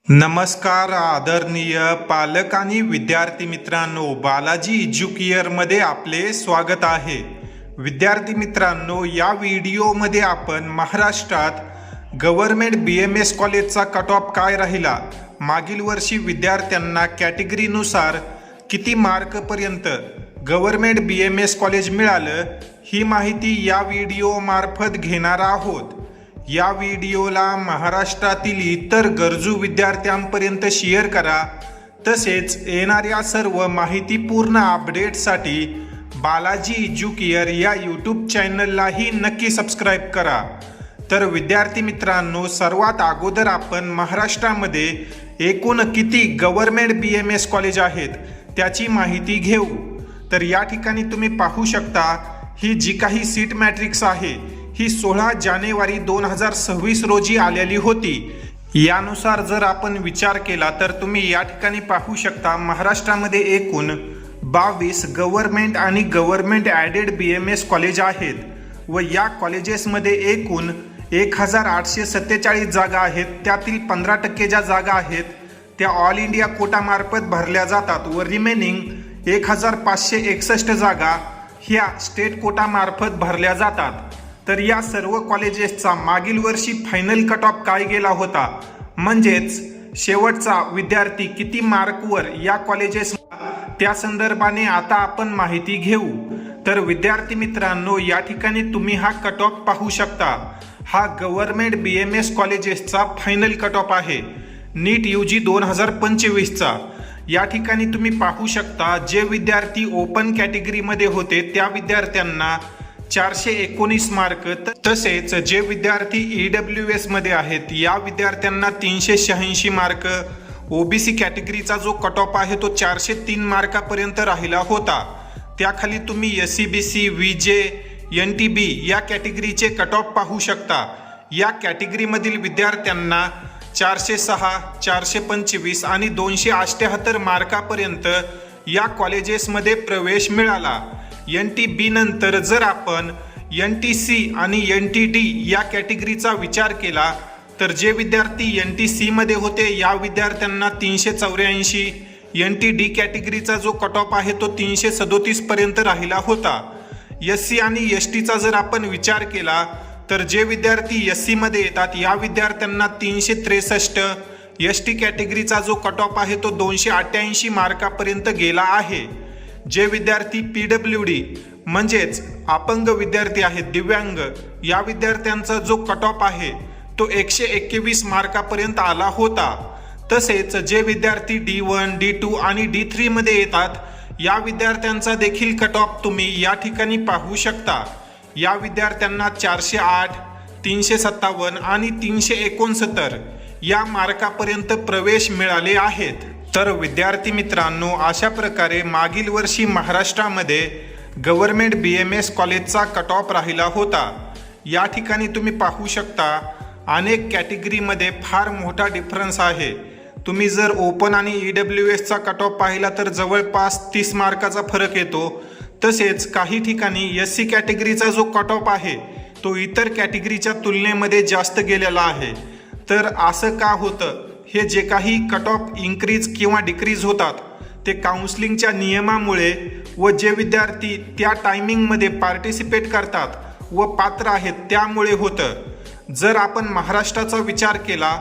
नमस्कार आदरणीय पालक आणि विद्यार्थी मित्रांनो, बालाजी एज्युकेअरमध्ये आपले स्वागत आहे। विद्यार्थी मित्रांनो, या व्हिडिओमध्ये आपण महाराष्ट्रात गव्हर्नमेंट BMS कॉलेजचा कट ऑफ काय राहिला, मागील वर्षी विद्यार्थ्यांना कॅटेगरीनुसार किती मार्कपर्यंत गव्हर्नमेंट BMS कॉलेज मिळालं, ही माहिती या व्हिडिओमार्फत घेणार आहोत। या व्हिडिओला महाराष्ट्रातील इतर गरजू विद्यार्थ्यांपर्यंत शेअर करा। तसेच येणाऱ्या सर्व माहितीपूर्ण अपडेट्ससाठी बालाजी एज्युकेअर या यूट्यूब चॅनललाही नक्की सबस्क्राईब करा। तर विद्यार्थी मित्रांनो, सर्वात अगोदर आपण महाराष्ट्रामध्ये एकूण किती गव्हर्नमेंट BMS कॉलेज आहेत त्याची माहिती घेऊ। तर या ठिकाणी तुम्ही पाहू शकता, ही जी काही सीट मॅट्रिक्स आहे ही 16 जानेवारी 2026 रोजी आलेली होती। यानुसार जर आपण विचार केला तर तुम्ही या ठिकाणी पाहू शकता, महाराष्ट्रामध्ये एकूण 22 गव्हर्नमेंट आणि गव्हर्नमेंट ॲडेड BMS कॉलेज आहेत व या कॉलेजेसमध्ये एकूण 1847 जागा आहेत। त्यातील 15% ज्या जागा आहेत त्या ऑल इंडिया कोटामार्फत भरल्या जातात व रिमेनिंग 1561 जागा ह्या स्टेट कोटामार्फत भरल्या जातात। तर या सर्व कॉलेजेसचा मागील वर्षी फायनल कट ऑफ काय गेला होता, म्हणजेच शेवटचा विद्यार्थी किती मार्कवर या कॉलेजेस, त्या संदर्भाने आता आपण माहिती घेऊ। तर विद्यार्थी मित्रांनो, या ठिकाणी तुम्ही हा कट ऑफ पाहू शकता। हा गव्हर्नमेंट BMS कॉलेजेसचा फायनल कट ऑफ आहे, नीट UG 2025चा। या ठिकाणी तुम्ही पाहू शकता, जे विद्यार्थी ओपन कॅटेगरीमध्ये होते त्या विद्यार्थ्यांना 419 मार्क, तसेच जे विद्यार्थी EWS मध्ये आहेत या विद्यार्थ्यांना 386 मार्क। OBC कॅटेगरीचा जो कट ऑफ आहे तो 403 मार्कापर्यंत राहिला होता। त्याखाली तुम्ही SCBC, VJ, NTB या कॅटेगरीचे कट ऑफ पाहू शकता। या कॅटेगरीमधील विद्यार्थ्यांना 406, 425 आणि 278 मार्कापर्यंत या कॉलेजेसमध्ये प्रवेश मिळाला। NTB नंतर जर आपण NTC आणि NTD या कॅटेगरीचा विचार केला तर जे विद्यार्थी NTC मध्ये होते या विद्यार्थ्यांना 384, NTD कॅटेगरीचा जो कट ऑफ आहे तो 337 पर्यंत राहिला होता। SC आणि STचा जर आपण विचार केला तर जे विद्यार्थी SC मध्ये येतात या विद्यार्थ्यांना 363, ST कॅटेगरीचा जो कट ऑफ आहे तो 288 मार्कापर्यंत गेला आहे। जे विद्यार्थी PWD म्हणजेच अपंग विद्यार्थी आहेत, दिव्यांग, या विद्यार्थ्यांचा जो कट ऑफ आहे तो 121 मार्कापर्यंत आला होता। तसेच जे विद्यार्थी D1, D2 आणि D3 मध्ये येतात या विद्यार्थ्यांचा देखील कट ऑफ तुम्ही या ठिकाणी पाहू शकता। या विद्यार्थ्यांना 408, 357 आणि 369 या मार्कापर्यंत प्रवेश मिळाले आहेत। तर विद्यार्थी मित्रांनो, अशा प्रकारे मागील वर्षी महाराष्ट्रामध्ये गव्हर्नमेंट BMS कॉलेजचा कट ऑफ राहिला होता। या ठिकाणी तुम्ही पाहू शकता, अनेक कॅटेगरीमध्ये फार मोठा डिफरन्स आहे। तुम्ही जर ओपन आणि EWSचा कट ऑफ पाहिला तर जवळपास 30 मार्काचा फरक येतो। तसेच काही ठिकाणी SC कॅटेगरीचा जो कट ऑफ आहे तो इतर कॅटेगरीच्या तुलनेमध्ये जास्त गेलेला आहे। तर असं का होतं? हे जे काही कट ऑफ इन्क्रीज किंवा डिक्रीज होतात ते काउन्सिलिंगच्या नियमामुळे व जे विद्यार्थी त्या टायमिंगमध्ये पार्टिसिपेट करतात व पात्र आहेत त्यामुळे होतं। जर आपण महाराष्ट्राचा विचार केला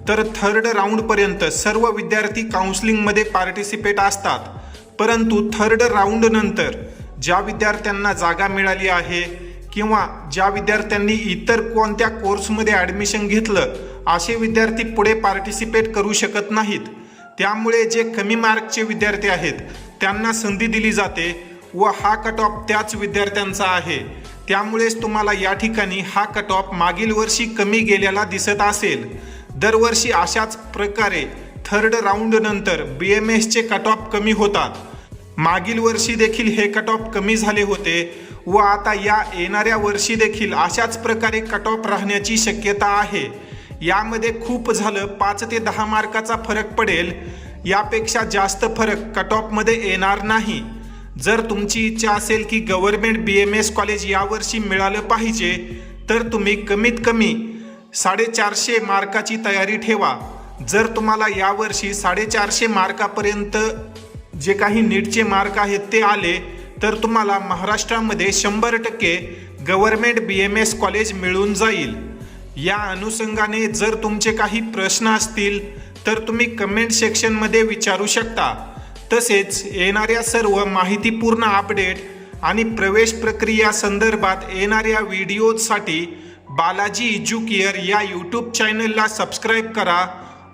तर 3rd राऊंडपर्यंत सर्व विद्यार्थी काउन्सिलिंगमध्ये पार्टिसिपेट असतात, परंतु 3rd राऊंड नंतर ज्या विद्यार्थ्यांना जागा मिळाली आहे किंवा ज्या विद्यार्थ्यांनी इतर कोणत्या कोर्समध्ये ॲडमिशन घेतलं असे विद्यार्थी पुढे पार्टिसिपेट करू शकत नाहीत। त्यामुळे जे कमी मार्कचे विद्यार्थी आहेत त्यांना संधी दिली जाते व हा कट ऑफ त्याच विद्यार्थ्यांचा आहे। त्यामुळेच तुम्हाला या ठिकाणी हा कट ऑफ मागील वर्षी कमी गेलेला दिसत असेल। दरवर्षी अशाच प्रकारे 3rd राऊंड नंतर BMSचे कट ऑफ कमी होतात। मागील वर्षी देखील हे कट ऑफ कमी झाले होते व आता या येणाऱ्या वर्षी देखील अशाच प्रकारे कट ऑफ राहण्याची शक्यता आहे। यामध्ये खूप झालं 5 ते 10 मार्काचा फरक पडेल, यापेक्षा जास्त फरक कट ऑफमध्ये येणार नाही। जर तुमची इच्छा असेल की गव्हर्नमेंट BMS कॉलेज यावर्षी मिळालं पाहिजे तर तुम्ही कमीत कमी 450 मार्काची तयारी ठेवा। जर तुम्हाला यावर्षी 450 मार्कापर्यंत जे काही नीटचे मार्क आहेत ते आले तर तुम्हाला महाराष्ट्रामध्ये 100% गव्हर्नमेंट BMS कॉलेज मिळून जाईल। या अनुषंगाने जर तुमचे काही प्रश्न असतील तर तुम्ही कमेंट सेक्शनमध्ये विचारू शकता। तसेच येणाऱ्या सर्व माहितीपूर्ण अपडेट आणि प्रवेश प्रक्रिया संदर्भात येणाऱ्या व्हिडिओसाठी बालाजी एज्युकेअर या यूट्यूब चॅनलला सबस्क्राईब करा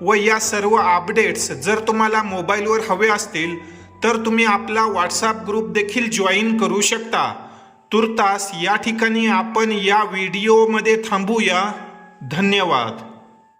व या सर्व अपडेट्स जर तुम्हाला मोबाईलवर हवे असतील तर तुम्ही आपला व्हॉट्सॲप ग्रुप देखील जॉईन करू शकता। तुर्तास या ठिकाणी आपण या व्हिडिओमध्ये थांबूया। धन्यवाद।